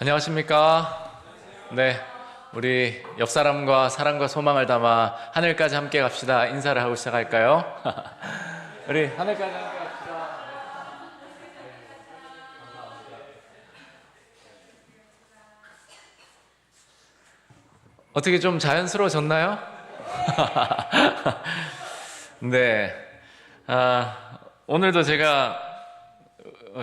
안녕하십니까? 네, 우리 옆 사람과 사랑과 소망을 담아 하늘까지 함께 갑시다. 인사를 하고 시작할까요? 우리 하늘까지 함께 갑시다. 어떻게 좀 자연스러워졌나요? 네, 오늘도 제가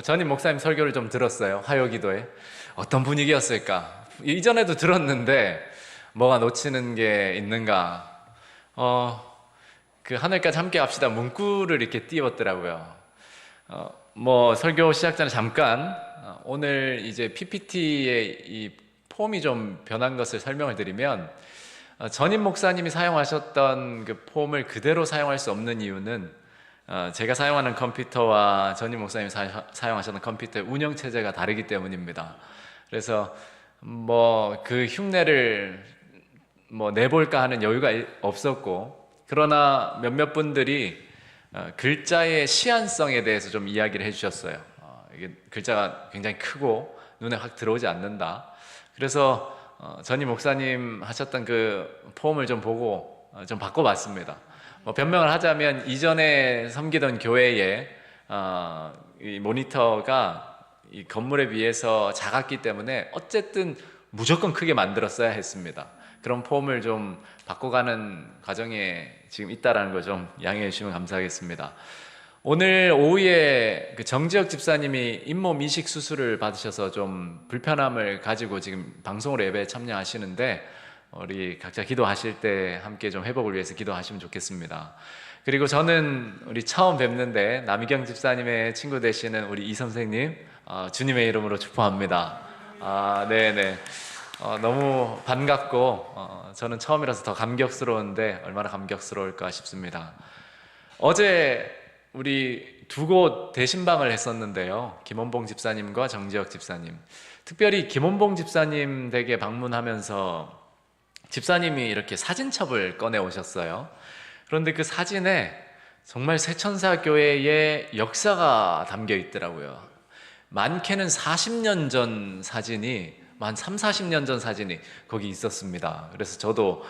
전임 목사님 설교를 좀 들었어요. 화요기도에. 어떤 분위기였을까? 이전에도 들었는데 뭐가 놓치는 게 있는가? 그 하늘까지 함께 갑시다 문구를 이렇게 띄웠더라고요. 뭐 설교 시작 전에 잠깐 오늘 이제 PPT의 이 폼이 좀 변한 것을 설명을 드리면, 전임 목사님이 사용하셨던 그 폼을 그대로 사용할 수 없는 이유는 제가 사용하는 컴퓨터와 전임 목사님이 사용하셨던 컴퓨터의 운영체제가 다르기 때문입니다. 그래서 뭐 그 흉내를 뭐 내볼까 하는 여유가 없었고, 그러나 몇몇 분들이 글자의 시안성에 대해서 좀 이야기를 해주셨어요. 이게 글자가 굉장히 크고 눈에 확 들어오지 않는다. 그래서 전임 목사님 하셨던 그 폼을 좀 보고 좀 바꿔봤습니다. 뭐 변명을 하자면 이전에 섬기던 교회에 이 모니터가 이 건물에 비해서 작았기 때문에 어쨌든 무조건 크게 만들었어야 했습니다. 그런 폼을 좀 바꿔가는 과정에 지금 있다라는 거 좀 양해해 주시면 감사하겠습니다. 오늘 오후에 그 정지혁 집사님이 잇몸 이식 수술을 받으셔서 좀 불편함을 가지고 지금 방송으로 예배에 참여하시는데, 우리 각자 기도하실 때 함께 좀 회복을 위해서 기도하시면 좋겠습니다. 그리고 저는 우리 처음 뵙는데 남희경 집사님의 친구 되시는 우리 이 선생님, 주님의 이름으로 축복합니다. 네네. 너무 반갑고 저는 처음이라서 더 감격스러운데 얼마나 감격스러울까 싶습니다. 어제 우리 두 곳 대신방을 했었는데요. 김원봉 집사님과 정지혁 집사님. 특별히 김원봉 집사님 댁에 방문하면서 집사님이 이렇게 사진첩을 꺼내 오셨어요. 그런데 그 사진에 정말 새천사 교회의 역사가 담겨 있더라고요. 많게는 40년 전 사진이, 한 3, 40년 전 사진이 거기 있었습니다. 그래서 저도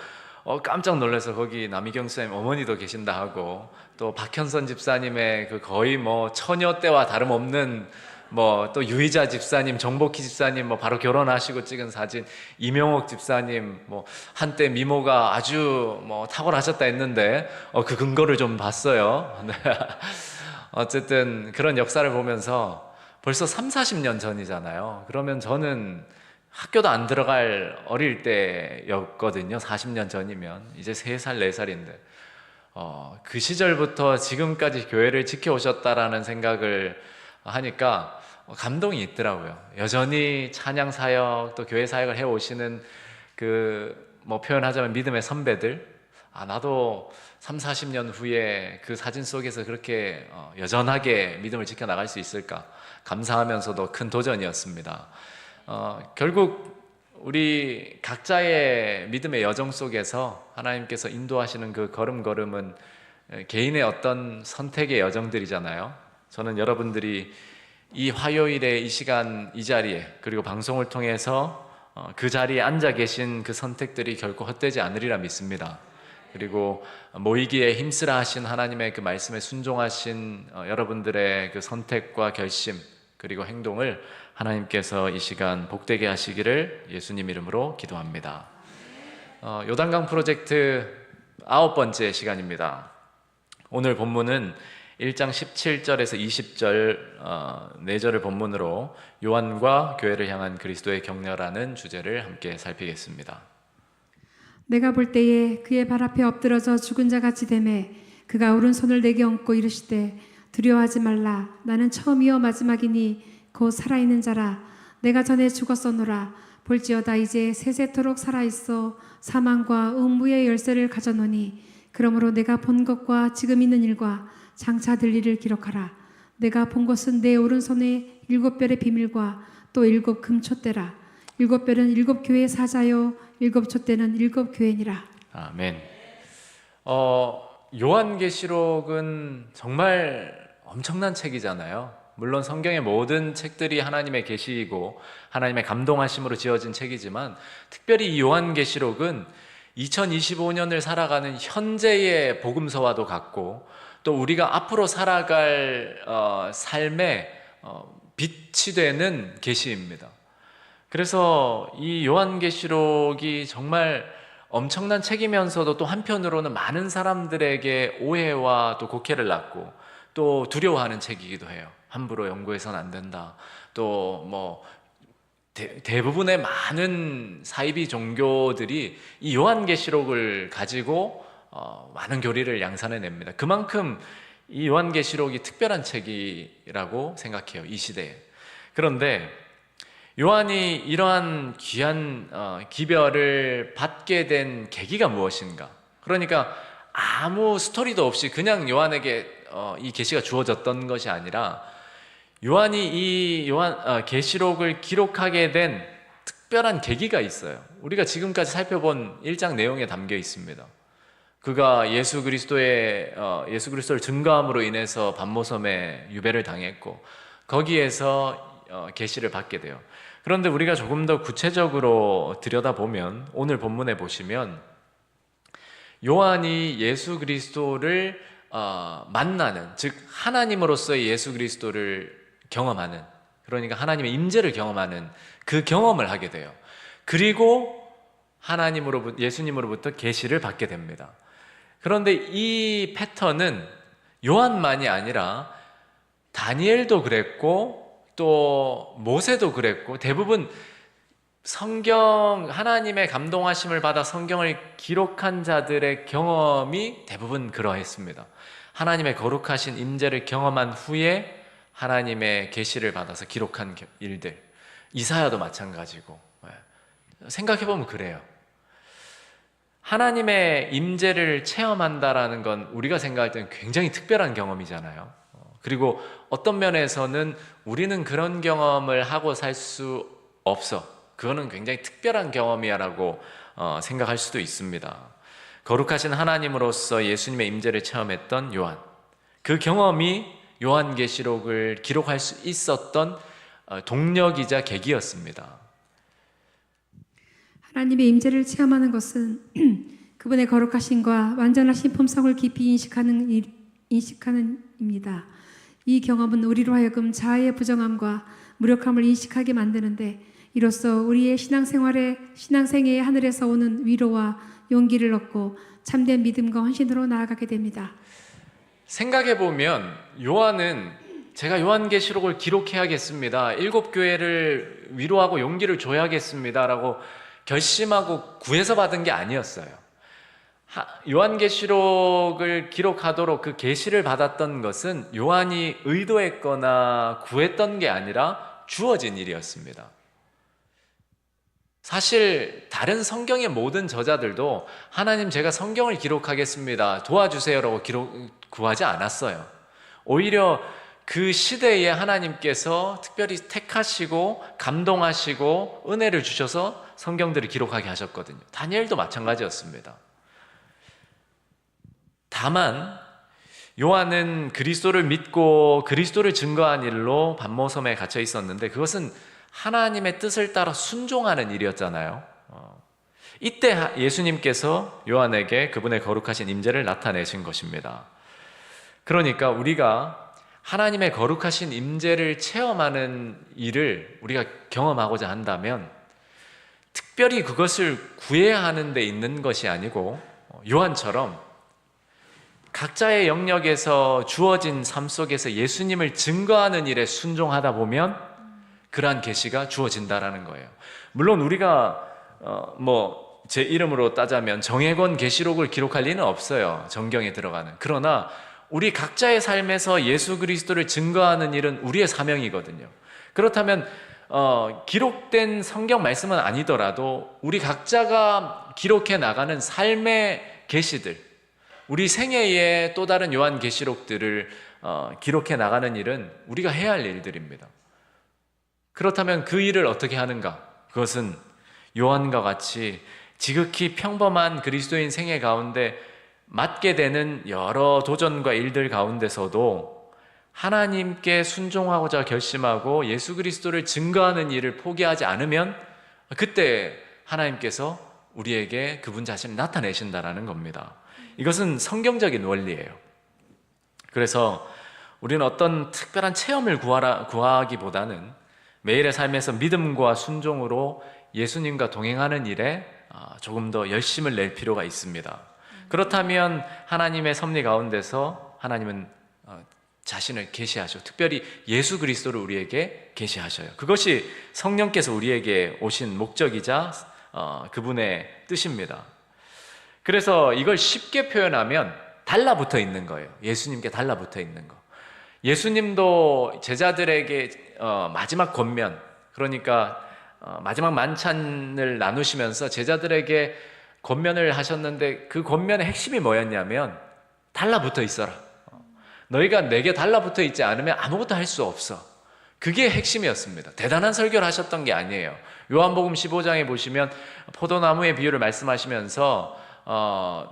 깜짝 놀라서 거기 남희경 쌤 어머니도 계신다 하고, 또 박현선 집사님의 그 거의 뭐 처녀 때와 다름없는 뭐 또 유희자 집사님, 정복희 집사님 뭐 바로 결혼하시고 찍은 사진, 이명옥 집사님 뭐 한때 미모가 아주 뭐 탁월하셨다 했는데 그 근거를 좀 봤어요. 네. 어쨌든 그런 역사를 보면서 벌써 3, 40년 전이잖아요. 그러면 저는 학교도 안 들어갈 어릴 때였거든요. 40년 전이면 이제 3살, 4살인데 그 시절부터 지금까지 교회를 지켜오셨다라는 생각을 하니까 감동이 있더라고요. 여전히 찬양 사역 또 교회 사역을 해오시는 그 뭐 표현하자면 믿음의 선배들, 나도 3, 40년 후에 그 사진 속에서 그렇게 여전하게 믿음을 지켜나갈 수 있을까 감사하면서도 큰 도전이었습니다. 결국 우리 각자의 믿음의 여정 속에서 하나님께서 인도하시는 그 걸음걸음은 개인의 어떤 선택의 여정들이잖아요. 저는 여러분들이 이 화요일에 이 시간 이 자리에, 그리고 방송을 통해서 그 자리에 앉아 계신 그 선택들이 결코 헛되지 않으리라 믿습니다. 그리고 모이기에 힘쓰라 하신 하나님의 그 말씀에 순종하신 여러분들의 그 선택과 결심 그리고 행동을 하나님께서 이 시간 복되게 하시기를 예수님 이름으로 기도합니다. 요단강 프로젝트 9번째 시간입니다. 오늘 본문은 1장 17절에서 20절 4절을 본문으로 요한과 교회를 향한 그리스도의 격려라는 주제를 함께 살피겠습니다. 내가 볼 때에 그의 발 앞에 엎드러져 죽은 자 같이 되매 그가 오른손을 내게 얹고 이르시되 두려워하지 말라. 나는 처음이요 마지막이니 곧 살아있는 자라. 내가 전에 죽었었노라. 볼지어다 이제 세세토록 살아있어 사망과 음부의 열쇠를 가져노니 그러므로 내가 본 것과 지금 있는 일과 장차 될 일을 기록하라. 내가 본 것은 내 오른손에 7별의 비밀과 또 7 금촛대라. 7별은 7 교회의 사자요 7 촛대는 7 교회니라. 아멘. 요한계시록은 정말 엄청난 책이잖아요. 물론 성경의 모든 책들이 하나님의 계시이고 하나님의 감동하심으로 지어진 책이지만 특별히 이 요한계시록은 2025년을 살아가는 현재의 복음서와도 같고 또 우리가 앞으로 살아갈 삶의 빛이 되는 계시입니다. 그래서 이 요한계시록이 정말 엄청난 책이면서도 또 한편으로는 많은 사람들에게 오해와 또 곡해를 낳고 또 두려워하는 책이기도 해요. 함부로 연구해서는 안 된다. 또 뭐 대부분의 많은 사이비 종교들이 이 요한계시록을 가지고 많은 교리를 양산해냅니다. 그만큼 이 요한계시록이 특별한 책이라고 생각해요, 이 시대에. 그런데 요한이 이러한 귀한 기별을 받게 된 계기가 무엇인가? 그러니까 아무 스토리도 없이 그냥 요한에게 이 계시가 주어졌던 것이 아니라 요한이 이 계시록을 기록하게 된 특별한 계기가 있어요. 우리가 지금까지 살펴본 1장 내용에 담겨 있습니다. 그가 예수 그리스도를 증거함으로 인해서 반모섬에 유배를 당했고 거기에서 계시를 받게 돼요. 그런데 우리가 조금 더 구체적으로 들여다보면 오늘 본문에 보시면 요한이 예수 그리스도를 만나는, 즉 하나님으로서의 예수 그리스도를 경험하는, 그러니까 하나님의 임재를 경험하는 그 경험을 하게 돼요. 그리고 예수님으로부터 계시를 받게 됩니다. 그런데 이 패턴은 요한만이 아니라 다니엘도 그랬고 또 모세도 그랬고 대부분 성경, 하나님의 감동하심을 받아 성경을 기록한 자들의 경험이 대부분 그러했습니다. 하나님의 거룩하신 임재를 경험한 후에 하나님의 계시를 받아서 기록한 일들. 이사야도 마찬가지고. 생각해보면 그래요. 하나님의 임재를 체험한다라는 건 우리가 생각할 때는 굉장히 특별한 경험이잖아요. 그리고 어떤 면에서는 우리는 그런 경험을 하고 살 수 없어. 그거는 굉장히 특별한 경험이야라고 생각할 수도 있습니다. 거룩하신 하나님으로서 예수님의 임재를 체험했던 요한, 그 경험이 요한계시록을 기록할 수 있었던 동력이자 계기였습니다. 하나님의 임재를 체험하는 것은 그분의 거룩하심과 완전하신 품성을 깊이 인식하는 입니다. 이 경험은 우리로 하여금 자아의 부정함과 무력함을 인식하게 만드는데 이로써 우리의 신앙생애의 하늘에서 오는 위로와 용기를 얻고 참된 믿음과 헌신으로 나아가게 됩니다. 생각해보면 요한은 제가 요한계시록을 기록해야겠습니다. 7교회를 위로하고 용기를 줘야겠습니다. 라고 결심하고 구해서 받은 게 아니었어요. 요한계시록을 기록하도록 그 계시를 받았던 것은 요한이 의도했거나 구했던 게 아니라 주어진 일이었습니다. 사실 다른 성경의 모든 저자들도 하나님 제가 성경을 기록하겠습니다. 도와주세요라고 구하지 않았어요. 오히려 그 시대에 하나님께서 특별히 택하시고 감동하시고 은혜를 주셔서 성경들을 기록하게 하셨거든요. 다니엘도 마찬가지였습니다. 다만 요한은 그리스도를 믿고 그리스도를 증거한 일로 반모섬에 갇혀 있었는데 그것은 하나님의 뜻을 따라 순종하는 일이었잖아요. 이때 예수님께서 요한에게 그분의 거룩하신 임재를 나타내신 것입니다. 그러니까 우리가 하나님의 거룩하신 임재를 체험하는 일을 우리가 경험하고자 한다면 특별히 그것을 구해야 하는 데 있는 것이 아니고 요한처럼 각자의 영역에서 주어진 삶 속에서 예수님을 증거하는 일에 순종하다 보면 그러한 계시가 주어진다라는 거예요. 물론 우리가 제 이름으로 따자면 정혜권 계시록을 기록할 리는 없어요. 정경에 들어가는. 그러나 우리 각자의 삶에서 예수 그리스도를 증거하는 일은 우리의 사명이거든요. 그렇다면 기록된 성경 말씀은 아니더라도 우리 각자가 기록해 나가는 삶의 계시들, 우리 생애의 또 다른 요한 계시록들을 기록해 나가는 일은 우리가 해야 할 일들입니다. 그렇다면 그 일을 어떻게 하는가? 그것은 요한과 같이 지극히 평범한 그리스도인 생애 가운데 맞게 되는 여러 도전과 일들 가운데서도 하나님께 순종하고자 결심하고 예수 그리스도를 증거하는 일을 포기하지 않으면 그때 하나님께서 우리에게 그분 자신을 나타내신다라는 겁니다. 이것은 성경적인 원리예요. 그래서 우리는 어떤 특별한 체험을 구하기보다는 매일의 삶에서 믿음과 순종으로 예수님과 동행하는 일에 조금 더 열심을 낼 필요가 있습니다. 그렇다면 하나님의 섭리 가운데서 하나님은 자신을 계시하셔. 특별히 예수 그리스도를 우리에게 계시하셔요. 그것이 성령께서 우리에게 오신 목적이자 그분의 뜻입니다. 그래서 이걸 쉽게 표현하면 달라붙어 있는 거예요. 예수님께 달라붙어 있는 거. 예수님도 제자들에게 마지막 권면, 그러니까 마지막 만찬을 나누시면서 제자들에게 권면을 하셨는데 그 권면의 핵심이 뭐였냐면 달라붙어 있어라. 너희가 내게 달라붙어 있지 않으면 아무것도 할 수 없어. 그게 핵심이었습니다. 대단한 설교를 하셨던 게 아니에요. 요한복음 15장에 보시면 포도나무의 비유를 말씀하시면서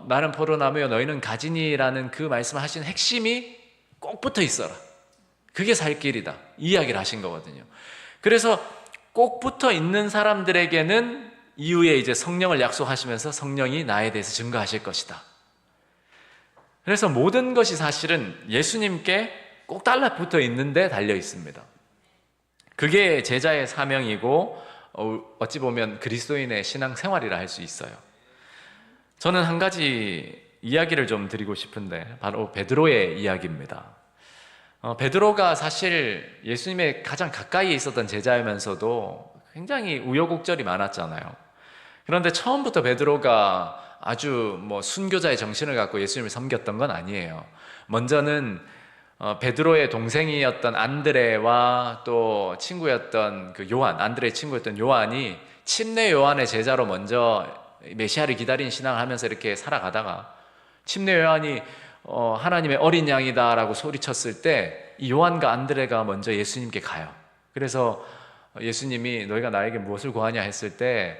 나는 포도나무요 너희는 가지니라는 그 말씀하신 핵심이 꼭 붙어 있어라. 그게 살 길이다. 이 이야기를 하신 거거든요. 그래서 꼭 붙어 있는 사람들에게는 이후에 이제 성령을 약속하시면서 성령이 나에 대해서 증거하실 것이다. 그래서 모든 것이 사실은 예수님께 꼭 달라붙어 있는데 달려 있습니다. 그게 제자의 사명이고 어찌 보면 그리스도인의 신앙생활이라 할 수 있어요. 저는 한 가지 이야기를 좀 드리고 싶은데 바로 베드로의 이야기입니다. 베드로가 사실 예수님의 가장 가까이에 있었던 제자이면서도 굉장히 우여곡절이 많았잖아요. 그런데 처음부터 베드로가 아주 순교자의 정신을 갖고 예수님을 섬겼던 건 아니에요. 먼저는 베드로의 동생이었던 안드레와 또 친구였던 그 요한, 안드레의 친구였던 요한이 침례 요한의 제자로 먼저 메시아를 기다린 신앙을 하면서 이렇게 살아가다가 침례 요한이 하나님의 어린 양이다라고 소리쳤을 때 이 요한과 안드레가 먼저 예수님께 가요. 그래서 예수님이 너희가 나에게 무엇을 구하냐 했을 때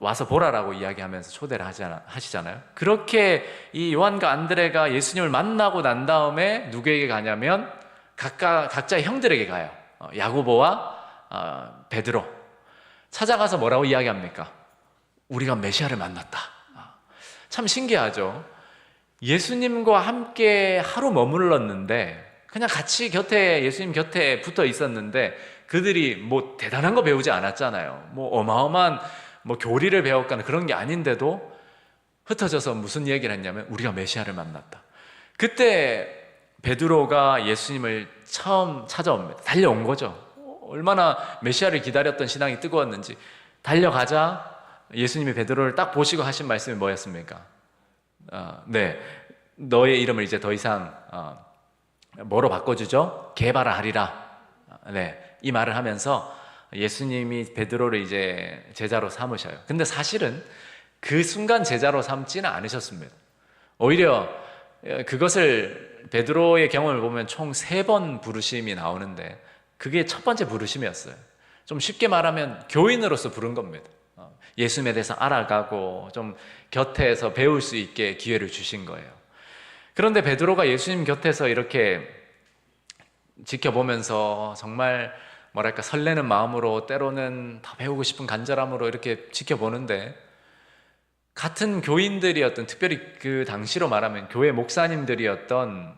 와서 보라라고 이야기하면서 초대를 하시잖아요. 그렇게 이 요한과 안드레가 예수님을 만나고 난 다음에 누구에게 가냐면 각자의 형들에게 가요. 야고보와 베드로. 찾아가서 뭐라고 이야기합니까? 우리가 메시아를 만났다. 참 신기하죠. 예수님과 함께 하루 머물렀는데 그냥 같이 예수님 곁에 붙어 있었는데 그들이 대단한 거 배우지 않았잖아요. 어마어마한 교리를 배웠거나 그런 게 아닌데도 흩어져서 무슨 얘기를 했냐면 우리가 메시아를 만났다. 그때 베드로가 예수님을 처음 찾아옵니다. 달려온 거죠. 얼마나 메시아를 기다렸던 신앙이 뜨거웠는지. 달려가자 예수님이 베드로를 딱 보시고 하신 말씀이 뭐였습니까? 네, 너의 이름을 이제 더 이상 뭐로 바꿔주죠? 게바라 하리라. 네, 이 말을 하면서 예수님이 베드로를 이제 제자로 삼으셔요. 근데 사실은 그 순간 제자로 삼지는 않으셨습니다. 오히려 그것을 베드로의 경험을 보면 총 3번 부르심이 나오는데 그게 첫 번째 부르심이었어요. 좀 쉽게 말하면 교인으로서 부른 겁니다. 예수님에 대해서 알아가고 좀 곁에서 배울 수 있게 기회를 주신 거예요. 그런데 베드로가 예수님 곁에서 이렇게 지켜보면서 정말 설레는 마음으로 때로는 더 배우고 싶은 간절함으로 이렇게 지켜보는데 같은 교인들이었던, 특별히 그 당시로 말하면 교회 목사님들이었던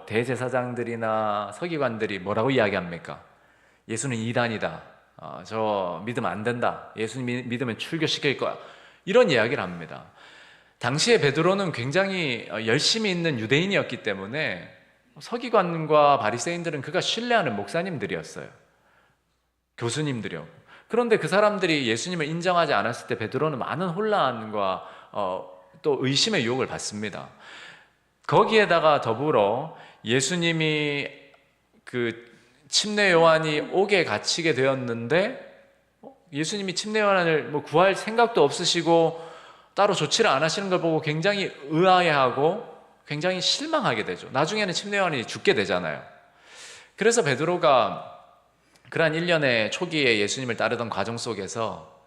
대제사장들이나 서기관들이 뭐라고 이야기합니까? 예수는 이단이다. 저 믿으면 안 된다. 예수님 믿으면 출교시킬 거야. 이런 이야기를 합니다. 당시에 베드로는 굉장히 열심히 있는 유대인이었기 때문에 서기관과 바리새인들은 그가 신뢰하는 목사님들이었어요. 교수님들이요. 그런데 그 사람들이 예수님을 인정하지 않았을 때 베드로는 많은 혼란과 또 의심의 유혹을 받습니다. 거기에다가 더불어 예수님이 그 침례 요한이 옥에 갇히게 되었는데 예수님이 침례 요한을 구할 생각도 없으시고 따로 조치를 안 하시는 걸 보고 굉장히 의아해하고 굉장히 실망하게 되죠. 나중에는 침례 요한이 죽게 되잖아요. 그래서 베드로가 그러한 1년의 초기에 예수님을 따르던 과정 속에서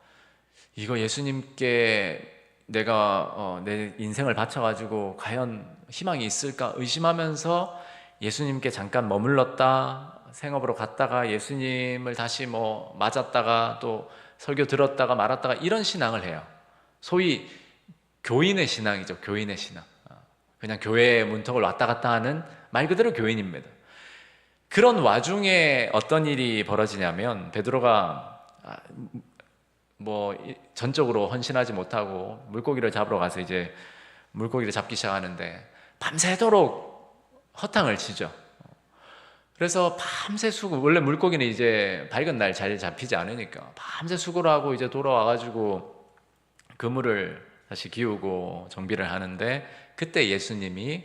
이거 예수님께 내가 내 인생을 바쳐가지고 과연 희망이 있을까 의심하면서 예수님께 잠깐 머물렀다, 생업으로 갔다가 예수님을 다시 뭐 맞았다가 또 설교 들었다가 말았다가 이런 신앙을 해요. 소위 교인의 신앙이죠. 교인의 신앙. 그냥 교회 문턱을 왔다 갔다 하는 말 그대로 교인입니다. 그런 와중에 어떤 일이 벌어지냐면 베드로가 뭐 전적으로 헌신하지 못하고 물고기를 잡으러 가서 이제 물고기를 잡기 시작하는데 밤새도록 허탕을 치죠. 그래서 밤새 수고, 원래 물고기는 이제 밝은 날 잘 잡히지 않으니까 밤새 수고를 하고 이제 돌아와가지고 그물을 다시 기우고 정비를 하는데 그때 예수님이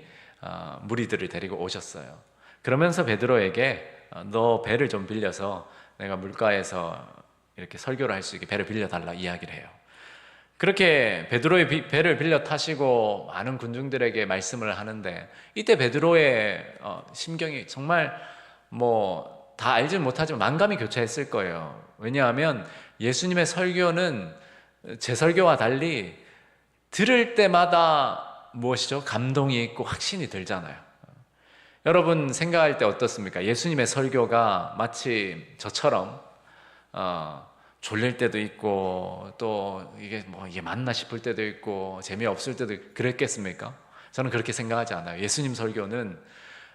무리들을 데리고 오셨어요. 그러면서 베드로에게 너 배를 좀 빌려서 내가 물가에서 이렇게 설교를 할 수 있게 배를 빌려달라 이야기를 해요. 그렇게 베드로의 배를 빌려 타시고 많은 군중들에게 말씀을 하는데 이때 베드로의 심경이 정말 뭐 다 알지는 못하지만 만감이 교차했을 거예요. 왜냐하면 예수님의 설교는 제 설교와 달리 들을 때마다 무엇이죠? 감동이 있고 확신이 들잖아요. 여러분 생각할 때 어떻습니까? 예수님의 설교가 마치 저처럼 졸릴 때도 있고 또 이게 맞나 싶을 때도 있고 재미없을 때도 있고 그랬겠습니까? 저는 그렇게 생각하지 않아요. 예수님 설교는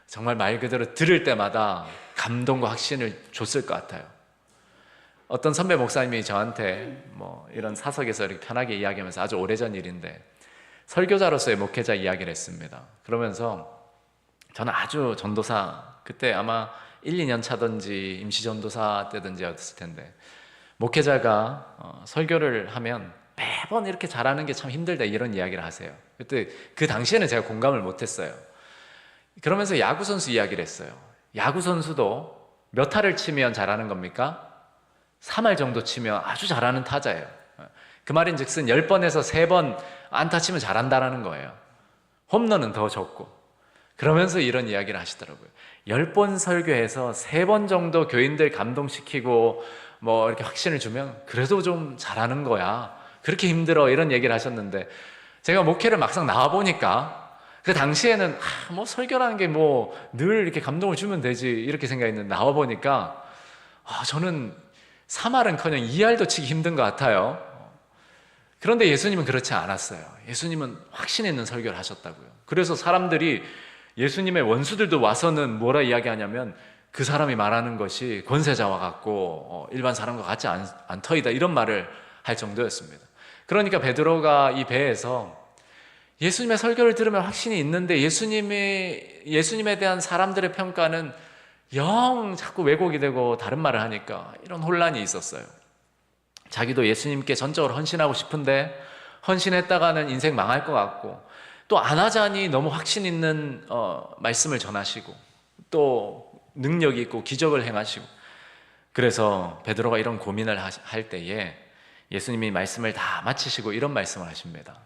정말 말 그대로 들을 때마다 감동과 확신을 줬을 것 같아요. 어떤 선배 목사님이 저한테 뭐 이런 사석에서 이렇게 편하게 이야기하면서 아주 오래전 일인데 설교자로서의 목회자 이야기를 했습니다. 그러면서 저는 아주 전도사, 그때 아마 1, 2년 차든지 임시전도사 때든지였을 텐데 목회자가 설교를 하면 매번 이렇게 잘하는 게 참 힘들다 이런 이야기를 하세요. 그때 그 당시에는 제가 공감을 못했어요. 그러면서 야구선수 이야기를 했어요. 야구선수도 몇 할을 치면 잘하는 겁니까? 3할 정도 치면 아주 잘하는 타자예요. 그 말인즉슨 10번에서 3번 안타 치면 잘한다라는 거예요. 홈런은 더 적고. 그러면서 이런 이야기를 하시더라고요. 10번 설교해서 3번 정도 교인들 감동시키고 뭐 이렇게 확신을 주면 그래도 좀 잘하는 거야. 그렇게 힘들어 이런 얘기를 하셨는데 제가 목회를 막상 나와보니까 그 당시에는 뭐 설교라는 게 뭐 늘 이렇게 감동을 주면 되지 이렇게 생각했는데 나와보니까 저는 3할은커녕 2할도 치기 힘든 것 같아요. 그런데 예수님은 그렇지 않았어요. 예수님은 확신 있는 설교를 하셨다고요. 그래서 사람들이 예수님의 원수들도 와서는 뭐라 이야기하냐면 그 사람이 말하는 것이 권세자와 같고 일반 사람과 같지 않더이다 이런 말을 할 정도였습니다. 그러니까 베드로가 이 배에서 예수님의 설교를 들으면 확신이 있는데 예수님에 대한 사람들의 평가는 영 자꾸 왜곡이 되고 다른 말을 하니까 이런 혼란이 있었어요. 자기도 예수님께 전적으로 헌신하고 싶은데 헌신했다가는 인생 망할 것 같고 또 안 하자니 너무 확신 있는 말씀을 전하시고 또 능력이 있고 기적을 행하시고 그래서 베드로가 이런 고민을 할 때에 예수님이 말씀을 다 마치시고 이런 말씀을 하십니다.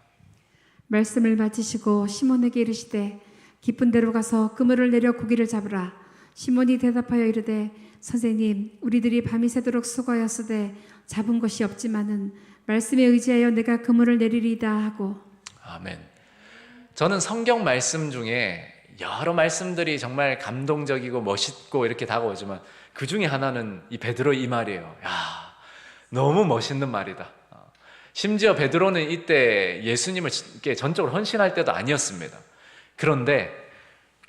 말씀을 마치시고 시몬에게 이르시되 깊은 데로 가서 그물을 내려 고기를 잡으라. 시몬이 대답하여 이르되 선생님 우리들이 밤이 새도록 수고하였으되 잡은 것이 없지만은 말씀에 의지하여 내가 그물을 내리리이다 하고. 아멘. 저는 성경 말씀 중에 여러 말씀들이 정말 감동적이고 멋있고 이렇게 다가오지만 그 중에 하나는 이 베드로의 이 말이에요. 야, 너무 멋있는 말이다. 심지어 베드로는 이때 예수님께 전적으로 헌신할 때도 아니었습니다. 그런데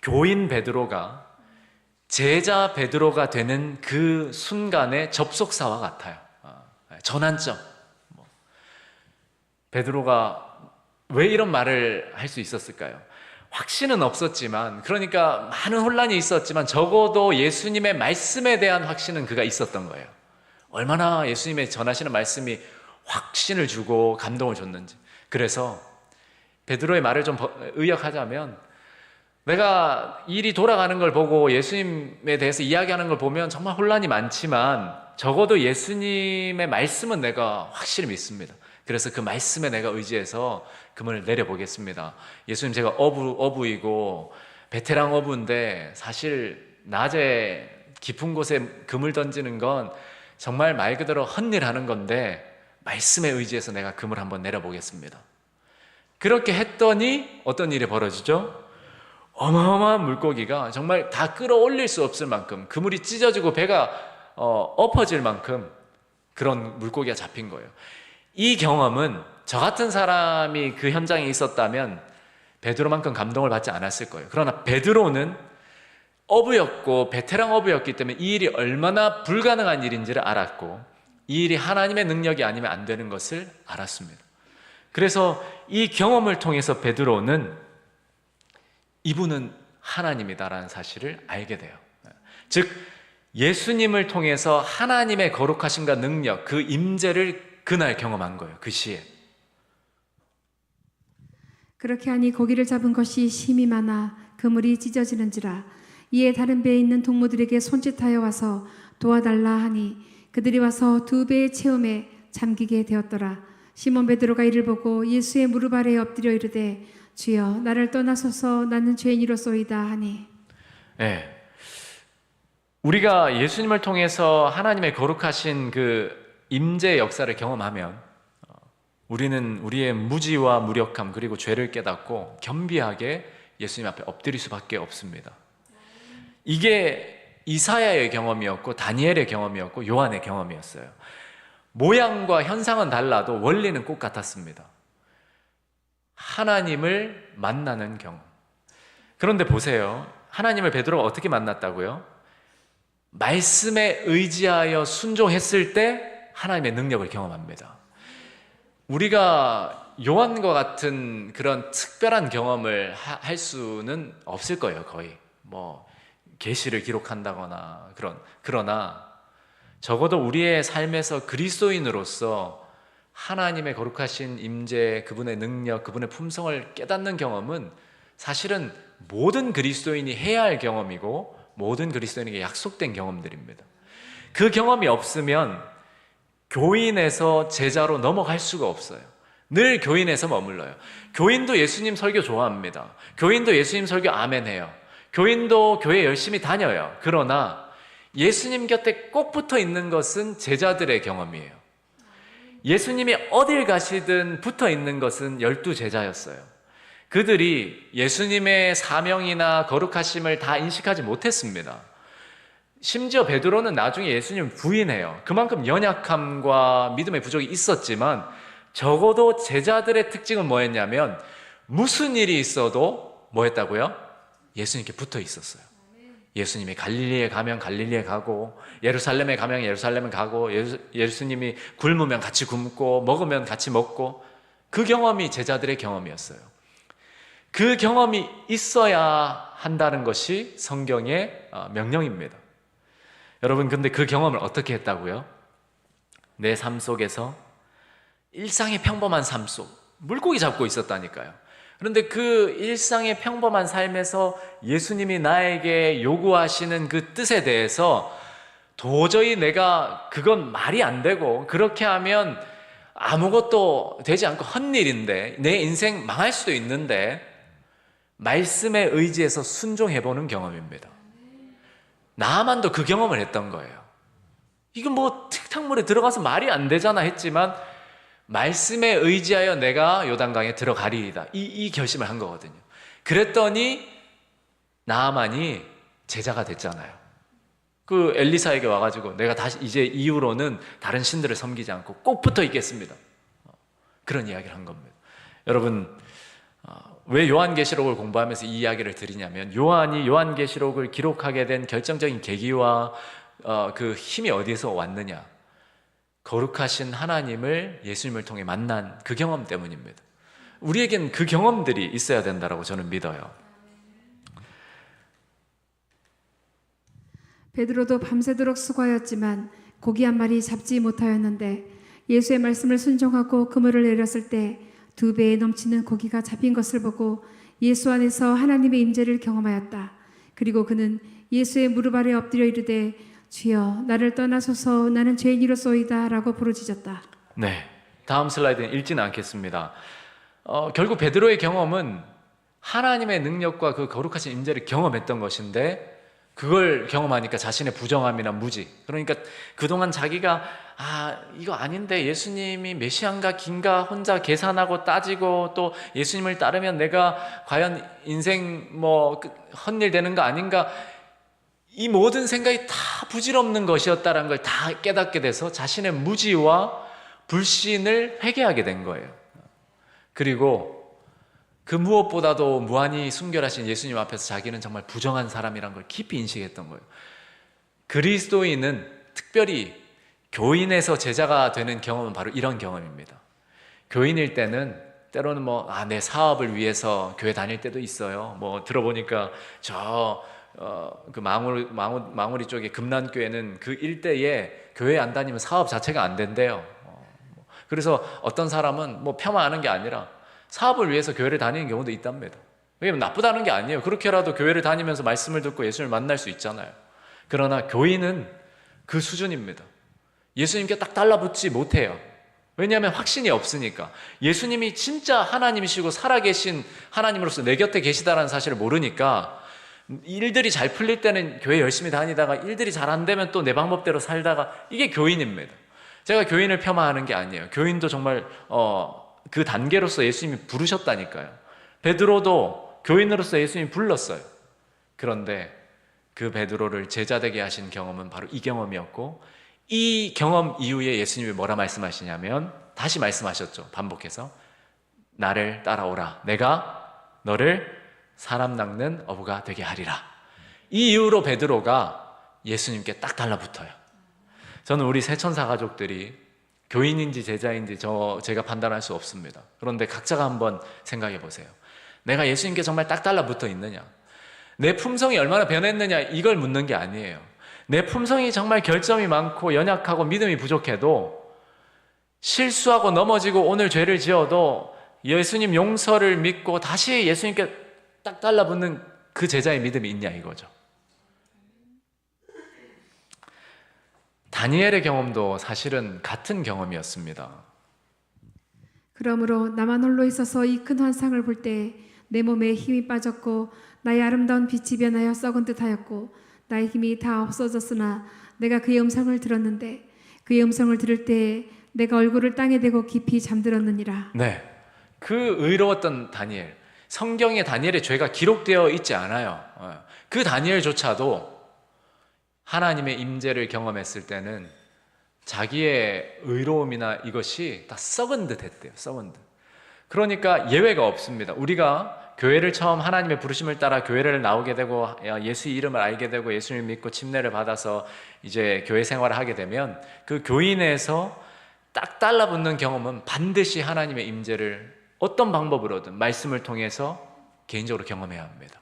교인 베드로가 제자 베드로가 되는 그 순간의 접속사와 같아요. 전환점. 베드로가 왜 이런 말을 할 수 있었을까요? 확신은 없었지만, 그러니까 많은 혼란이 있었지만 적어도 예수님의 말씀에 대한 확신은 그가 있었던 거예요. 얼마나 예수님의 전하시는 말씀이 확신을 주고 감동을 줬는지. 그래서 베드로의 말을 좀 의역하자면 내가 일이 돌아가는 걸 보고 예수님에 대해서 이야기하는 걸 보면 정말 혼란이 많지만 적어도 예수님의 말씀은 내가 확실히 믿습니다. 그래서 그 말씀에 내가 의지해서 그물을 내려보겠습니다. 예수님, 제가 어부이고 베테랑 어부인데 사실 낮에 깊은 곳에 그물 던지는 건 정말 말 그대로 헛일하는 건데 말씀에 의지해서 내가 그물 한번 내려보겠습니다. 그렇게 했더니 어떤 일이 벌어지죠? 어마어마한 물고기가 정말 다 끌어올릴 수 없을 만큼 그물이 찢어지고 배가 엎어질 만큼 그런 물고기가 잡힌 거예요. 이 경험은 저 같은 사람이 그 현장에 있었다면 베드로만큼 감동을 받지 않았을 거예요. 그러나 베드로는 어부였고 베테랑 어부였기 때문에 이 일이 얼마나 불가능한 일인지를 알았고 이 일이 하나님의 능력이 아니면 안 되는 것을 알았습니다. 그래서 이 경험을 통해서 베드로는 이분은 하나님이다라는 사실을 알게 돼요. 즉 예수님을 통해서 하나님의 거룩하심과 능력, 그 임재를 그날 경험한 거예요. 그 시에. 그렇게 하니 고기를 잡은 것이 힘이 많아 그물이 찢어지는지라. 이에 다른 배에 있는 동무들에게 손짓하여 와서 도와달라 하니 그들이 와서 2배의 체험에 잠기게 되었더라. 시몬 베드로가 이를 보고 예수의 무릎 아래에 엎드려 이르되 주여 나를 떠나소서 나는 죄인이로소이다 하니. 네. 우리가 예수님을 통해서 하나님의 거룩하신 그 임재 역사를 경험하면 우리는 우리의 무지와 무력함 그리고 죄를 깨닫고 겸비하게 예수님 앞에 엎드릴 수밖에 없습니다. 이게 이사야의 경험이었고 다니엘의 경험이었고 요한의 경험이었어요. 모양과 현상은 달라도 원리는 꼭 같았습니다. 하나님을 만나는 경험. 그런데 보세요. 하나님을 베드로가 어떻게 만났다고요? 말씀에 의지하여 순종했을 때 하나님의 능력을 경험합니다. 우리가 요한과 같은 그런 특별한 경험을 할 수는 없을 거예요. 거의 계시를 기록한다거나 그러나 적어도 우리의 삶에서 그리스도인으로서 하나님의 거룩하신 임재, 그분의 능력, 그분의 품성을 깨닫는 경험은 사실은 모든 그리스도인이 해야 할 경험이고 모든 그리스도인에게 약속된 경험들입니다. 그 경험이 없으면 교인에서 제자로 넘어갈 수가 없어요. 늘 교인에서 머물러요. 교인도 예수님 설교 좋아합니다. 교인도 예수님 설교 아멘해요. 교인도 교회 열심히 다녀요. 그러나 예수님 곁에 꼭 붙어 있는 것은 제자들의 경험이에요. 예수님이 어딜 가시든 붙어 있는 것은 12제자였어요. 그들이 예수님의 사명이나 거룩하심을 다 인식하지 못했습니다. 심지어 베드로는 나중에 예수님을 부인해요. 그만큼 연약함과 믿음의 부족이 있었지만 적어도 제자들의 특징은 뭐였냐면 무슨 일이 있어도 뭐 했다고요? 예수님께 붙어 있었어요. 예수님이 갈릴리에 가면 갈릴리에 가고 예루살렘에 가면 예루살렘에 가고 예수님이 굶으면 같이 굶고 먹으면 같이 먹고 그 경험이 제자들의 경험이었어요. 그 경험이 있어야 한다는 것이 성경의 명령입니다. 여러분 근데 그 경험을 어떻게 했다고요? 내 삶 속에서 일상의 평범한 삶 속 물고기 잡고 있었다니까요. 그런데 그 일상의 평범한 삶에서 예수님이 나에게 요구하시는 그 뜻에 대해서 도저히 내가 그건 말이 안 되고 그렇게 하면 아무것도 되지 않고 헛일인데 내 인생 망할 수도 있는데 말씀에 의지해서 순종해보는 경험입니다. 나만도 그 경험을 했던 거예요. 이건 틱탕물에 들어가서 말이 안 되잖아 했지만 말씀에 의지하여 내가 요단강에 들어가리이다. 이 결심을 한 거거든요. 그랬더니 나아만이 제자가 됐잖아요. 그 엘리사에게 와가지고 내가 다시 이제 이후로는 다른 신들을 섬기지 않고 꼭 붙어 있겠습니다. 그런 이야기를 한 겁니다. 여러분 왜 요한계시록을 공부하면서 이 이야기를 드리냐면 요한이 요한계시록을 기록하게 된 결정적인 계기와 그 힘이 어디에서 왔느냐, 거룩하신 하나님을 예수님을 통해 만난 그 경험 때문입니다. 우리에겐 그 경험들이 있어야 된다고 저는 믿어요. 베드로도 밤새도록 수고하였지만 고기 한 마리 잡지 못하였는데 예수의 말씀을 순종하고 그물을 내렸을 때 2배에 넘치는 고기가 잡힌 것을 보고 예수 안에서 하나님의 임재를 경험하였다. 그리고 그는 예수의 무릎 아래 엎드려 이르되 주여 나를 떠나소서 나는 죄인이로소이다 라고 부르짖었다. 네, 다음 슬라이드는 읽지는 않겠습니다. 결국 베드로의 경험은 하나님의 능력과 그 거룩하신 임재를 경험했던 것인데 그걸 경험하니까 자신의 부정함이나 무지, 그러니까 그동안 자기가 이거 아닌데 예수님이 메시아인가 긴가 혼자 계산하고 따지고 또 예수님을 따르면 내가 과연 인생 헛일 되는 거 아닌가, 이 모든 생각이 다 부질없는 것이었다는 걸 다 깨닫게 돼서 자신의 무지와 불신을 회개하게 된 거예요. 그리고 그 무엇보다도 무한히 순결하신 예수님 앞에서 자기는 정말 부정한 사람이란 걸 깊이 인식했던 거예요. 그리스도인은 특별히 교인에서 제자가 되는 경험은 바로 이런 경험입니다. 교인일 때는 때로는 내 사업을 위해서 교회 다닐 때도 있어요. 들어보니까 그 망우리 쪽에 금난교회는 그 일대에 교회 안 다니면 사업 자체가 안 된대요. 그래서 어떤 사람은 폄하하는 게 아니라 사업을 위해서 교회를 다니는 경우도 있답니다. 왜냐면 나쁘다는 게 아니에요. 그렇게라도 교회를 다니면서 말씀을 듣고 예수님을 만날 수 있잖아요. 그러나 교인은 그 수준입니다. 예수님께 딱 달라붙지 못해요. 왜냐하면 확신이 없으니까. 예수님이 진짜 하나님이시고 살아계신 하나님으로서 내 곁에 계시다는 사실을 모르니까 일들이 잘 풀릴 때는 교회 열심히 다니다가 일들이 잘 안 되면 또 내 방법대로 살다가, 이게 교인입니다. 제가 교인을 폄하하는 게 아니에요. 교인도 정말 그 단계로서 예수님이 부르셨다니까요. 베드로도 교인으로서 예수님이 불렀어요. 그런데 그 베드로를 제자 되게 하신 경험은 바로 이 경험이었고, 이 경험 이후에 예수님이 뭐라 말씀하시냐면 다시 말씀하셨죠. 반복해서 나를 따라오라, 내가 너를 사람 낚는 어부가 되게 하리라. 이 이후로 베드로가 예수님께 딱 달라붙어요. 저는 우리 새천사 가족들이 교인인지 제자인지 제가 판단할 수 없습니다. 그런데 각자가 한번 생각해 보세요. 내가 예수님께 정말 딱 달라붙어 있느냐, 내 품성이 얼마나 변했느냐, 이걸 묻는 게 아니에요. 내 품성이 정말 결점이 많고 연약하고 믿음이 부족해도, 실수하고 넘어지고 오늘 죄를 지어도 예수님 용서를 믿고 다시 예수님께 딱 달라붙는 그 제자의 믿음이 있냐, 이거죠. 다니엘의 경험도 사실은 같은 경험이었습니다. 그러므로 나만 홀로 있어서 이 큰 환상을 볼 때 내 몸에 힘이 빠졌고 나의 아름다운 빛이 변하여 썩은 듯하였고 나의 힘이 다 없어졌으나 내가 그의 음성을 들었는데 그의 음성을 들을 때 내가 얼굴을 땅에 대고 깊이 잠들었느니라. 네, 그 의로웠던 다니엘, 성경에 다니엘의 죄가 기록되어 있지 않아요. 그 다니엘조차도 하나님의 임재를 경험했을 때는 자기의 의로움이나 이것이 다 썩은 듯 했대요. 썩은 듯. 그러니까 예외가 없습니다. 우리가 교회를 처음 하나님의 부르심을 따라 교회를 나오게 되고 예수의 이름을 알게 되고 예수님을 믿고 침례를 받아서 이제 교회 생활을 하게 되면 그 교인에서 딱 달라붙는 경험은 반드시 하나님의 임재를 어떤 방법으로든 말씀을 통해서 개인적으로 경험해야 합니다.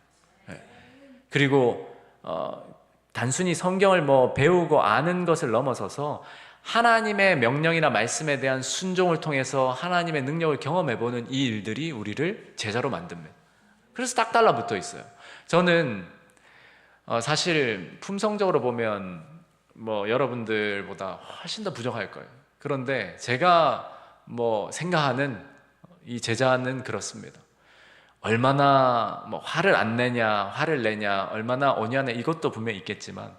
그리고 단순히 성경을 배우고 아는 것을 넘어서서 하나님의 명령이나 말씀에 대한 순종을 통해서 하나님의 능력을 경험해보는 이 일들이 우리를 제자로 만듭니다. 그래서 딱 달라붙어 있어요. 저는 사실 품성적으로 보면 여러분들보다 훨씬 더 부족할 거예요. 그런데 제가 생각하는 이 제자는 그렇습니다. 얼마나 화를 안 내냐, 화를 내냐, 얼마나 온유하냐, 이것도 분명히 있겠지만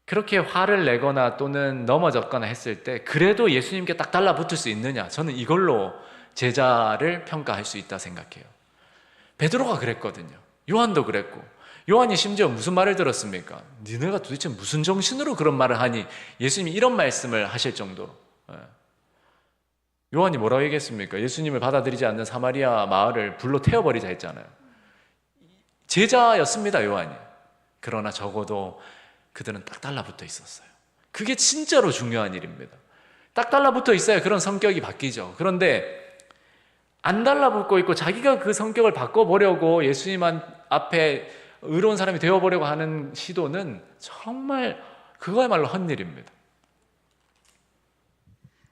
그렇게 화를 내거나 또는 넘어졌거나 했을 때 그래도 예수님께 딱 달라붙을 수 있느냐, 저는 이걸로 제자를 평가할 수 있다 생각해요. 베드로가 그랬거든요. 요한도 그랬고, 요한이 심지어 무슨 말을 들었습니까? 니네가 도대체 무슨 정신으로 그런 말을 하니, 예수님이 이런 말씀을 하실 정도로. 요한이 뭐라고 얘기했습니까? 예수님을 받아들이지 않는 사마리아 마을을 불로 태워버리자 했잖아요. 제자였습니다, 요한이. 그러나 적어도 그들은 딱 달라붙어 있었어요. 그게 진짜로 중요한 일입니다. 딱 달라붙어 있어야 그런 성격이 바뀌죠. 그런데 안 달라붙고 있고 자기가 그 성격을 바꿔보려고 예수님 앞에 의로운 사람이 되어보려고 하는 시도는 정말 그거야말로 헛일입니다.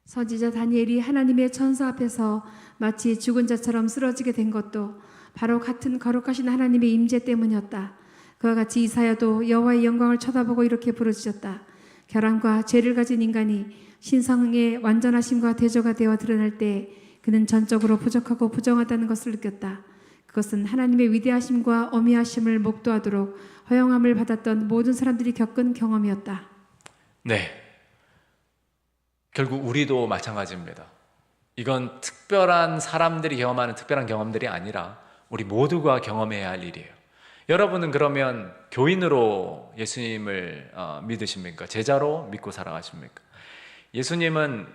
선지자 다니엘이 하나님의 천사 앞에서 마치 죽은 자처럼 쓰러지게 된 것도 바로 같은 거룩하신 하나님의 임재 때문이었다. 그와 같이 이사야도 여호와의 영광을 쳐다보고 이렇게 부르짖었다. 결함과 죄를 가진 인간이 신성의 완전하심과 대조가 되어 드러날 때 그는 전적으로 부족하고 부정하다는 것을 느꼈다. 그것은 하나님의 위대하심과 어미하심을 목도하도록 허용함을 받았던 모든 사람들이 겪은 경험이었다. 네, 결국 우리도 마찬가지입니다. 이건 특별한 사람들이 경험하는 특별한 경험들이 아니라 우리 모두가 경험해야 할 일이에요. 여러분은 그러면 교인으로 예수님을 믿으십니까? 제자로 믿고 살아가십니까? 예수님은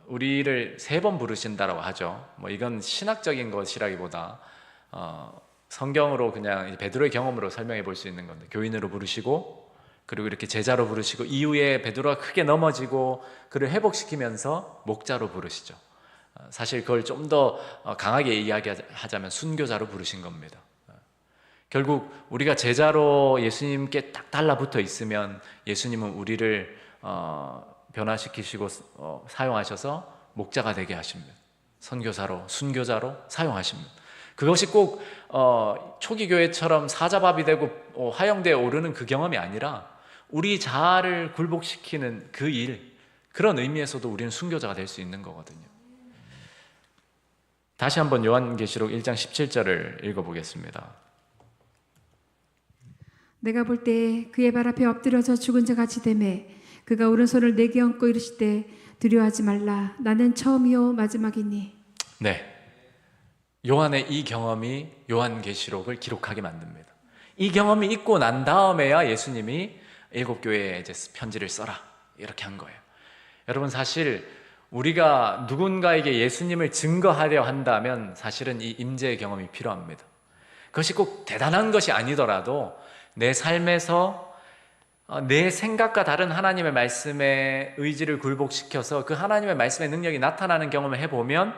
우리를 3번 부르신다라고 하죠. 뭐 이건 신학적인 것이라기보다 성경으로 그냥 베드로의 경험으로 설명해 볼 수 있는 건데, 교인으로 부르시고 그리고 이렇게 제자로 부르시고 이후에 베드로가 크게 넘어지고 그를 회복시키면서 목자로 부르시죠. 사실 그걸 좀 더 강하게 이야기하자면 순교자로 부르신 겁니다. 결국 우리가 제자로 예수님께 딱 달라붙어 있으면 예수님은 우리를 변화시키시고 사용하셔서 목자가 되게 하십니다. 선교사로, 순교자로 사용하십니다. 그것이 꼭 초기 교회처럼 사자밥이 되고 화형대에 오르는 그 경험이 아니라 우리 자아를 굴복시키는 그 일, 그런 의미에서도 우리는 순교자가 될 수 있는 거거든요. 다시 한번 요한계시록 1장 17절을 읽어보겠습니다. 내가 볼 때에 그의 발 앞에 엎드려져 죽은 자 같이 되매 그가 오른손을 내게 얹고 이르시되 두려워하지 말라 나는 처음이요 마지막이니. 네, 요한의 이 경험이 요한계시록을 기록하게 만듭니다. 이 경험이 있고 난 다음에야 예수님이 7교회에 이제 편지를 써라 이렇게 한 거예요. 여러분, 사실 우리가 누군가에게 예수님을 증거하려 한다면 사실은 이 임재의 경험이 필요합니다. 그것이 꼭 대단한 것이 아니더라도 내 삶에서 내 생각과 다른 하나님의 말씀에 의지를 굴복시켜서 그 하나님의 말씀의 능력이 나타나는 경험을 해보면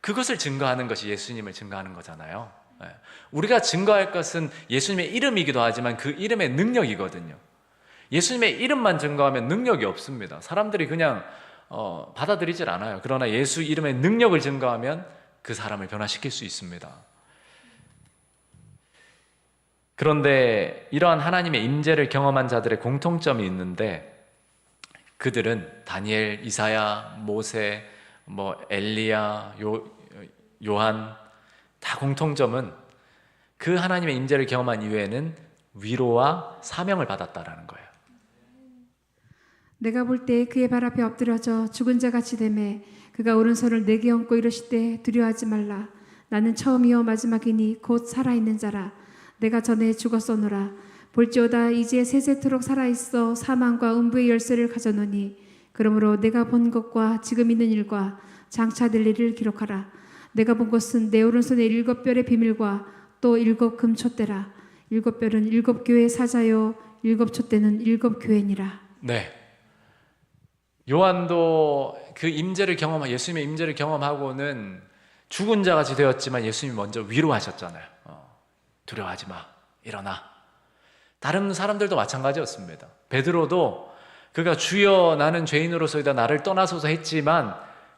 그것을 증거하는 것이 예수님을 증거하는 거잖아요. 우리가 증거할 것은 예수님의 이름이기도 하지만 그 이름의 능력이거든요. 예수님의 이름만 증거하면 능력이 없습니다. 사람들이 그냥 받아들이질 않아요. 그러나 예수 이름의 능력을 증거하면 그 사람을 변화시킬 수 있습니다. 그런데 이러한 하나님의 임재를 경험한 자들의 공통점이 있는데, 그들은 다니엘, 이사야, 모세, 엘리야, 요한, 다 공통점은 그 하나님의 임재를 경험한 이후에는 위로와 사명을 받았다라는 거예요. 내가 볼 때 그의 발 앞에 엎드려져 죽은 자 같이 되매 그가 오른손을 내게 얹고 이르시되 두려워하지 말라 나는 처음이요 마지막이니 곧 살아있는 자라 내가 전에 죽었소노라 볼지어다 이제 세세토록 살아있어 사망과 음부의 열쇠를 가져노니 그러므로 내가 본 것과 지금 있는 일과 장차 될 일을 기록하라. 내가 본 것은 내 오른손에 7별의 비밀과 또 7 금촛대라. 7별은 7교회의 사자요 7 촛대는 7교회니라. 네, 요한도 그 임재를 예수님의 임재를 경험하고는 죽은 자 같이 되었지만 예수님이 먼저 위로하셨잖아요. 두려워하지 마, 일어나. 다른 사람들도 마찬가지였습니다. 베드로도 그가 주여 나는 죄인으로서이다 나를 떠나소서 했지만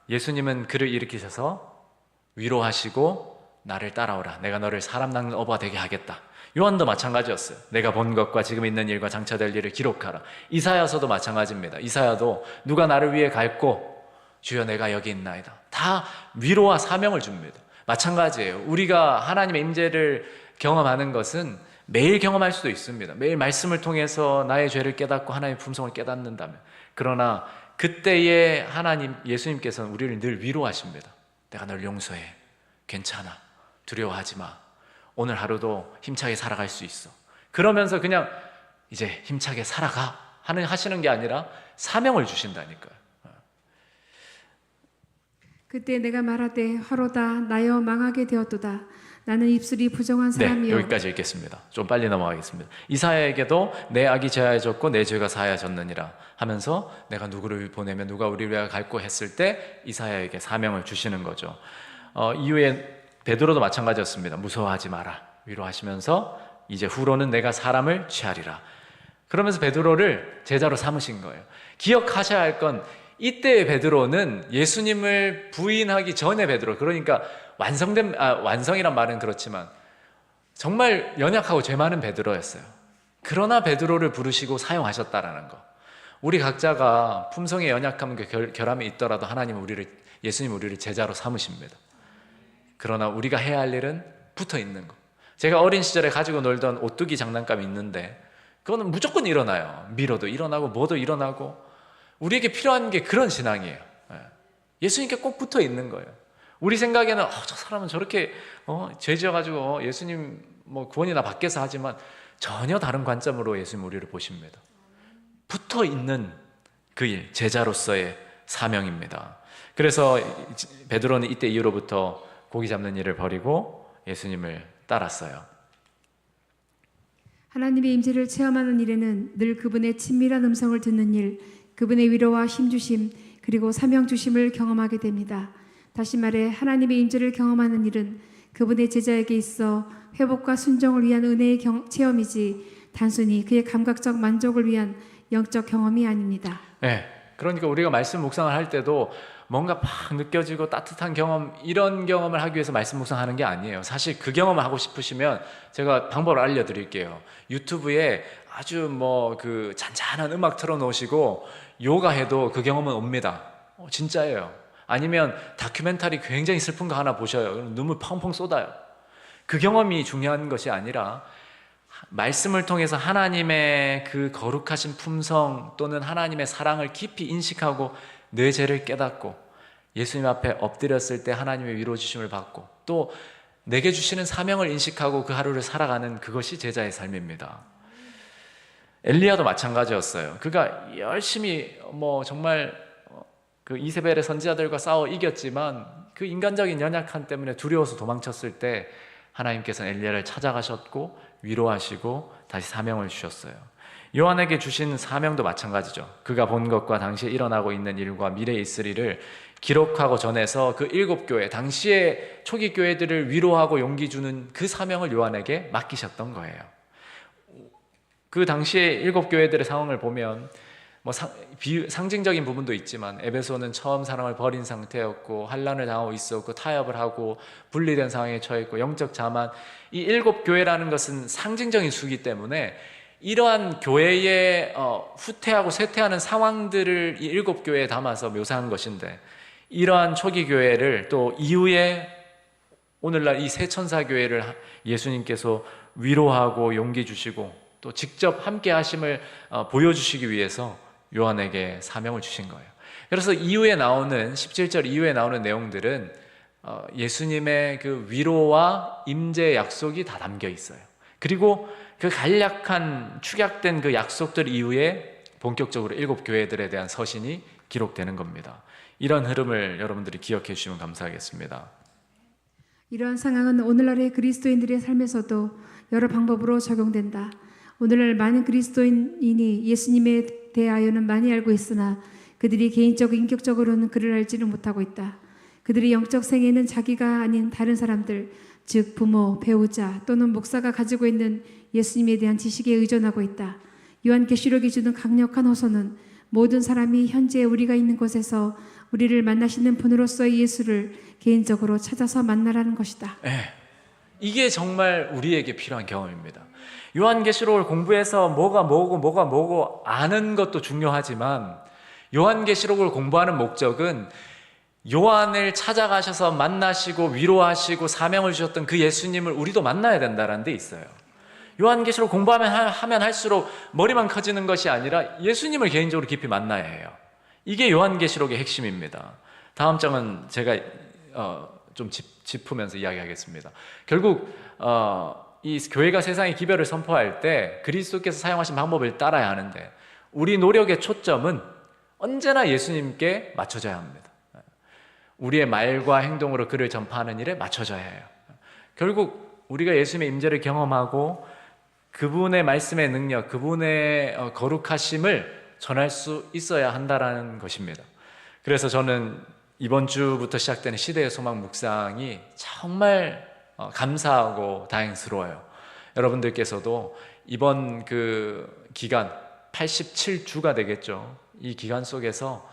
예수님은 그를 일으키셔서 위로하시고 나를 따라오라 내가 너를 사람 낚는 어부가 되게 하겠다. 요한도 마찬가지였어요. 내가 본 것과 지금 있는 일과 장차 될 일을 기록하라. 이사야서도 마찬가지입니다. 이사야도 누가 나를 위해 갈고 주여 내가 여기 있나이다. 다 위로와 사명을 줍니다. 마찬가지예요. 우리가 하나님의 임재를 경험하는 것은 매일 경험할 수도 있습니다. 매일 말씀을 통해서 나의 죄를 깨닫고 하나님의 품성을 깨닫는다면. 그러나 그때에 하나님, 예수님께서는 우리를 늘 위로하십니다. 내가 널 용서해. 괜찮아. 두려워하지 마. 오늘 하루도 힘차게 살아갈 수 있어. 그러면서 그냥 이제 힘차게 살아가 하시는 게 아니라 사명을 주신다니까요. 그때 내가 말하되 화로다 나여 망하게 되었도다. 나는 입술이 부정한 사람이요. 네, 여기까지 읽겠습니다. 좀 빨리 넘어가겠습니다. 이사야에게도 내 악이 제하여졌고 내 죄가 사하여졌느니라 하면서 내가 누구를 보내면 누가 우리를 위하여 갈고 했을 때 이사야에게 사명을 주시는 거죠. 이후에 베드로도 마찬가지였습니다. 무서워하지 마라 위로하시면서 이제 후로는 내가 사람을 취하리라. 그러면서 베드로를 제자로 삼으신 거예요. 기억하셔야 할 건 이때의 베드로는 예수님을 부인하기 전에 베드로, 그러니까 완성이란 말은 그렇지만 정말 연약하고 죄 많은 베드로였어요. 그러나 베드로를 부르시고 사용하셨다라는 거. 우리 각자가 품성의 연약함, 결함이 있더라도 예수님 우리를 제자로 삼으십니다. 그러나 우리가 해야 할 일은 붙어 있는 거. 제가 어린 시절에 가지고 놀던 오뚜기 장난감이 있는데 그거는 무조건 일어나요. 밀어도 일어나고 뭐도 일어나고. 우리에게 필요한 게 그런 신앙이에요. 예수님께 꼭 붙어 있는 거예요. 우리 생각에는 저 사람은 저렇게 죄 지어가지고 예수님 뭐 구원이나 받겠어 하지만 전혀 다른 관점으로 예수님 우리를 보십니다. 붙어 있는 그 일, 제자로서의 사명입니다. 그래서 베드로는 이때 이후로부터 고기 잡는 일을 버리고 예수님을 따랐어요. 하나님의 임재를 체험하는 일에는 늘 그분의 친밀한 음성을 듣는 일, 그분의 위로와 힘주심, 그리고 사명 주심을 경험하게 됩니다. 다시 말해 하나님의 임재를 경험하는 일은 그분의 제자에게 있어 회복과 순종을 위한 은혜의 체험이지 단순히 그의 감각적 만족을 위한 영적 경험이 아닙니다. 네, 그러니까 우리가 말씀 묵상을 할 때도 뭔가 막 느껴지고 따뜻한 경험, 이런 경험을 하기 위해서 말씀 묵상하는 게 아니에요. 사실 그 경험을 하고 싶으시면 제가 방법을 알려드릴게요. 유튜브에 아주 그 잔잔한 음악 틀어놓으시고 요가 해도 그 경험은 옵니다. 진짜예요. 아니면 다큐멘터리 굉장히 슬픈 거 하나 보셔요. 눈물 펑펑 쏟아요. 그 경험이 중요한 것이 아니라 말씀을 통해서 하나님의 그 거룩하신 품성 또는 하나님의 사랑을 깊이 인식하고 내 죄를 깨닫고 예수님 앞에 엎드렸을 때 하나님의 위로 주심을 받고 또 내게 주시는 사명을 인식하고 그 하루를 살아가는 그것이 제자의 삶입니다. 엘리야도 마찬가지였어요. 그가 열심히 정말 그 이세벨의 선지자들과 싸워 이겼지만 그 인간적인 연약함 때문에 두려워서 도망쳤을 때 하나님께서는 엘리야를 찾아가셨고 위로하시고 다시 사명을 주셨어요. 요한에게 주신 사명도 마찬가지죠. 그가 본 것과 당시에 일어나고 있는 일과 미래에 있을 일을 기록하고 전해서 그 7교회, 당시의 초기 교회들을 위로하고 용기 주는 그 사명을 요한에게 맡기셨던 거예요. 그 당시의 7교회들의 상황을 보면 상징적인 부분도 있지만 에베소는 처음 사랑을 버린 상태였고 환난을 당하고 있었고 타협을 하고 분리된 상황에 처했고 영적 자만, 이 7교회라는 것은 상징적인 수이기 때문에 이러한 교회의 후퇴하고 쇠퇴하는 상황들을 이 7교회에 담아서 묘사한 것인데, 이러한 초기 교회를 또 이후에 오늘날 이 새 천사 교회를 예수님께서 위로하고 용기 주시고 또 직접 함께 하심을 보여주시기 위해서 요한에게 사명을 주신 거예요. 그래서 이후에 나오는 17절 이후에 나오는 내용들은 예수님의 그 위로와 임재의 약속이 다 담겨 있어요. 그리고 그 간략한 축약된 그 약속들 이후에 본격적으로 7교회들에 대한 서신이 기록되는 겁니다. 이런 흐름을 여러분들이 기억해 주시면 감사하겠습니다. 이러한 상황은 오늘날의 그리스도인들의 삶에서도 여러 방법으로 적용된다. 오늘날 많은 그리스도인이 예수님에 대하여는 많이 알고 있으나 그들이 개인적 인격적으로는 그를 알지를 못하고 있다. 그들이 영적 생애는 자기가 아닌 다른 사람들, 즉 부모, 배우자 또는 목사가 가지고 있는 예수님에 대한 지식에 의존하고 있다. 요한계시록이 주는 강력한 호소는 모든 사람이 현재 우리가 있는 곳에서 우리를 만나시는 분으로서의 예수를 개인적으로 찾아서 만나라는 것이다. 네, 이게 정말 우리에게 필요한 경험입니다. 요한계시록을 공부해서 뭐가 뭐고 아는 것도 중요하지만 요한계시록을 공부하는 목적은 요한을 찾아가셔서 만나시고 위로하시고 사명을 주셨던 그 예수님을 우리도 만나야 된다는 데 있어요. 요한계시록 공부하면 할수록 머리만 커지는 것이 아니라 예수님을 개인적으로 깊이 만나야 해요. 이게 요한계시록의 핵심입니다. 다음 장은 제가 좀 짚으면서 이야기하겠습니다. 결국 이 교회가 세상에 기별을 선포할 때 그리스도께서 사용하신 방법을 따라야 하는데 우리 노력의 초점은 언제나 예수님께 맞춰져야 합니다. 우리의 말과 행동으로 그를 전파하는 일에 맞춰져야 해요. 결국 우리가 예수님의 임재를 경험하고 그분의 말씀의 능력, 그분의 거룩하심을 전할 수 있어야 한다는 것입니다. 그래서 저는 이번 주부터 시작되는 시대의 소망 묵상이 정말 감사하고 다행스러워요. 여러분들께서도 이번 그 기간 87주가 되겠죠. 이 기간 속에서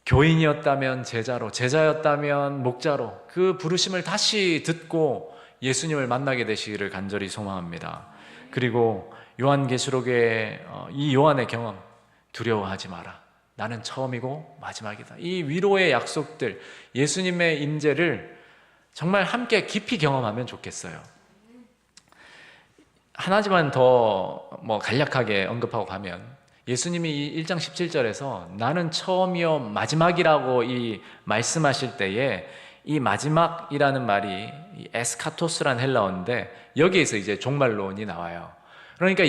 교인이었다면 제자로, 제자였다면 목자로 그 부르심을 다시 듣고 예수님을 만나게 되시기를 간절히 소망합니다. 그리고 요한계시록의 이 요한의 경험, 두려워하지 마라. 나는 처음이고 마지막이다. 이 위로의 약속들, 예수님의 임재를 정말 함께 깊이 경험하면 좋겠어요. 하나지만 더 간략하게 언급하고 가면 예수님이 이 1장 17절에서 나는 처음이요 마지막이라고 이 말씀하실 때에 이 마지막이라는 말이 이 에스카토스란 헬라어인데 여기에서 이제 종말론이 나와요. 그러니까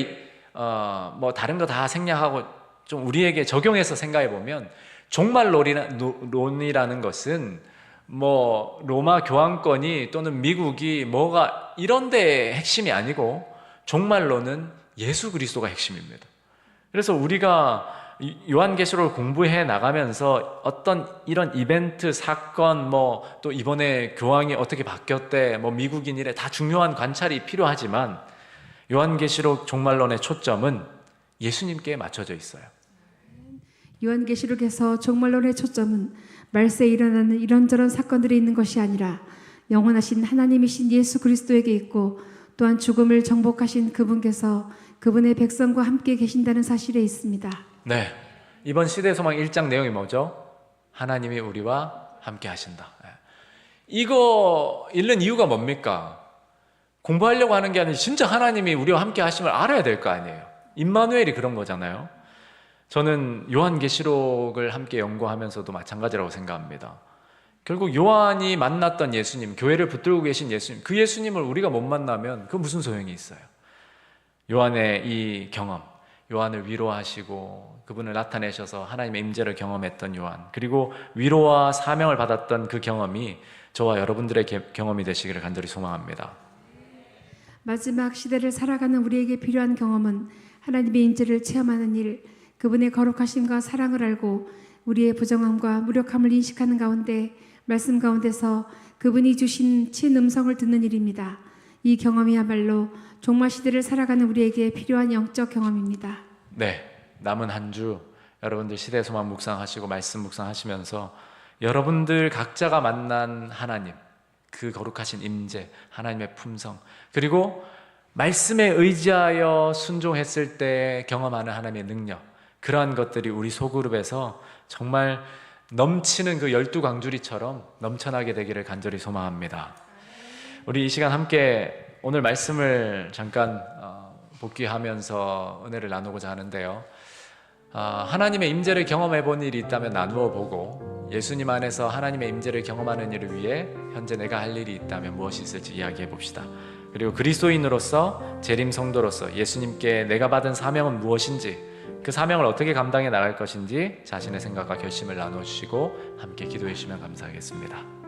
뭐 다른 거 다 생략하고 좀 우리에게 적용해서 생각해 보면 종말론이라는 것은 뭐 로마 교황권이 또는 미국이 뭐가 이런 데의 핵심이 아니고 종말론은 예수 그리스도가 핵심입니다. 그래서 우리가 요한계시록을 공부해 나가면서 어떤 이런 이벤트, 사건, 뭐 또 이번에 교황이 어떻게 바뀌었대, 뭐 미국인 이래 다 중요한 관찰이 필요하지만 요한계시록 종말론의 초점은 예수님께 맞춰져 있어요. 요한계시록에서 종말론의 초점은 말세에 일어나는 이런저런 사건들이 있는 것이 아니라 영원하신 하나님이신 예수 그리스도에게 있고 또한 죽음을 정복하신 그분께서 그분의 백성과 함께 계신다는 사실에 있습니다. 네, 이번 시대소망 1장 내용이 뭐죠? 하나님이 우리와 함께 하신다. 이거 읽는 이유가 뭡니까? 공부하려고 하는 게 아니라 진짜 하나님이 우리와 함께 하심을 알아야 될 거 아니에요. 임마누엘이 그런 거잖아요. 저는 요한계시록을 함께 연구하면서도 마찬가지라고 생각합니다. 결국 요한이 만났던 예수님, 교회를 붙들고 계신 예수님, 그 예수님을 우리가 못 만나면 그 무슨 소용이 있어요? 요한의 이 경험, 요한을 위로하시고 그분을 나타내셔서 하나님의 임재를 경험했던 요한, 그리고 위로와 사명을 받았던 그 경험이 저와 여러분들의 경험이 되시기를 간절히 소망합니다. 마지막 시대를 살아가는 우리에게 필요한 경험은 하나님의 임재를 체험하는 일, 그분의 거룩하심과 사랑을 알고 우리의 부정함과 무력함을 인식하는 가운데 말씀 가운데서 그분이 주신 친음성을 듣는 일입니다. 이 경험이야말로 종말 시대를 살아가는 우리에게 필요한 영적 경험입니다. 네, 남은 한 주 여러분들 시대소망 묵상하시고 말씀 묵상하시면서 여러분들 각자가 만난 하나님, 그 거룩하신 임재, 하나님의 품성, 그리고 말씀에 의지하여 순종했을 때 경험하는 하나님의 능력, 그러한 것들이 우리 소그룹에서 정말 넘치는 그 12광주리처럼 넘쳐나게 되기를 간절히 소망합니다. 우리 이 시간 함께 오늘 말씀을 잠깐 복귀하면서 은혜를 나누고자 하는데요. 하나님의 임재를 경험해 본 일이 있다면 나누어 보고 예수님 안에서 하나님의 임재를 경험하는 일을 위해 현재 내가 할 일이 있다면 무엇이 있을지 이야기해 봅시다. 그리고 그리스도인으로서 재림 성도로서 예수님께 내가 받은 사명은 무엇인지, 그 사명을 어떻게 감당해 나갈 것인지 자신의 생각과 결심을 나누어 주시고 함께 기도해 주시면 감사하겠습니다.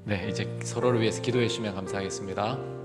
네, 이제 서로를 위해서 기도해 주시면 감사하겠습니다.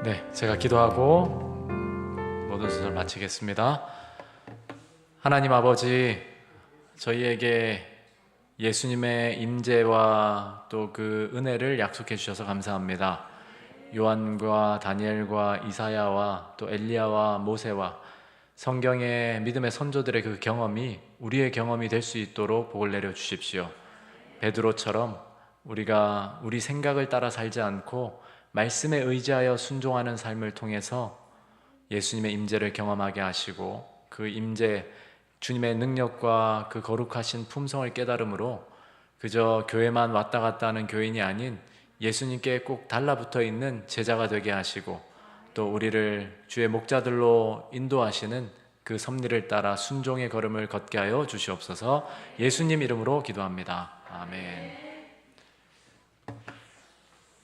네, 제가 기도하고 모든 순서를 마치겠습니다. 하나님 아버지, 저희에게 예수님의 임재와 또 그 은혜를 약속해 주셔서 감사합니다. 요한과 다니엘과 이사야와 또 엘리야와 모세와 성경의 믿음의 선조들의 그 경험이 우리의 경험이 될 수 있도록 복을 내려 주십시오. 베드로처럼 우리가 우리 생각을 따라 살지 않고 말씀에 의지하여 순종하는 삶을 통해서 예수님의 임재를 경험하게 하시고 그 임재, 주님의 능력과 그 거룩하신 품성을 깨달음으로 그저 교회만 왔다 갔다 하는 교인이 아닌 예수님께 꼭 달라붙어 있는 제자가 되게 하시고 또 우리를 주의 목자들로 인도하시는 그 섭리를 따라 순종의 걸음을 걷게 하여 주시옵소서. 예수님 이름으로 기도합니다. 아멘.